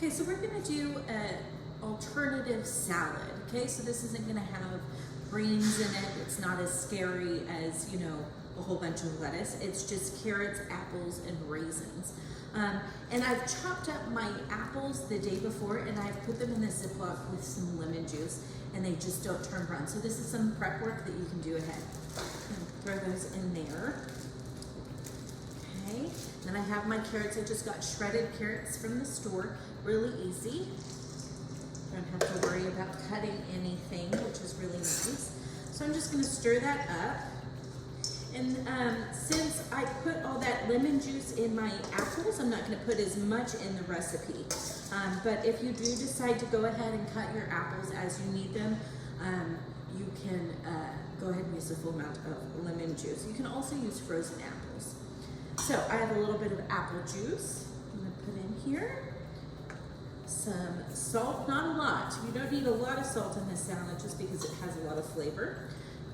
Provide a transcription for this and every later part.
Okay, so we're gonna do an alternative salad. Okay, so this isn't gonna have greens in it. It's not as scary as, you know, a whole bunch of lettuce. It's just carrots, apples, and raisins. And I've chopped up my apples the day before and I've put them in a Ziploc with some lemon juice and they just don't turn brown. So this is some prep work that you can do ahead. Throw those in there. Okay, then I have my carrots. I just got shredded carrots from the store. Really easy. Don't have to worry about cutting anything, which is really nice. So I'm just gonna stir that up. And since I put all that lemon juice in my apples, I'm not gonna put as much in the recipe. But if you do decide to go ahead and cut your apples as you need them, you can go ahead and use the full amount of lemon juice. You can also use frozen apples. So I have a little bit of apple juice I'm gonna put in here. Some salt, not a lot. You don't need a lot of salt in this salad just because it has a lot of flavor.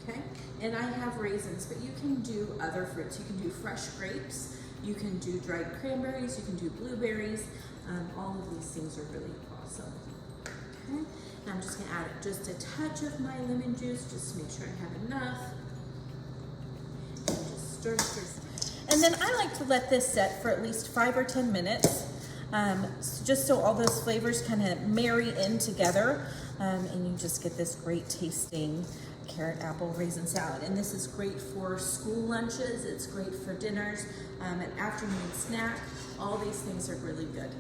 Okay, and I have raisins, but you can do other fruits. You can do fresh grapes, you can do dried cranberries, you can do blueberries. All of these things are really awesome. Okay, and I'm just gonna add just a touch of my lemon juice, just to make sure I have enough. And just stir, stir, stir. And then I like to let this set for at least 5 or 10 minutes, just so all those flavors kind of marry in together, and you just get this great tasting carrot, apple, raisin salad. And this is great for school lunches, it's great for dinners, an afternoon snack. All these things are really good.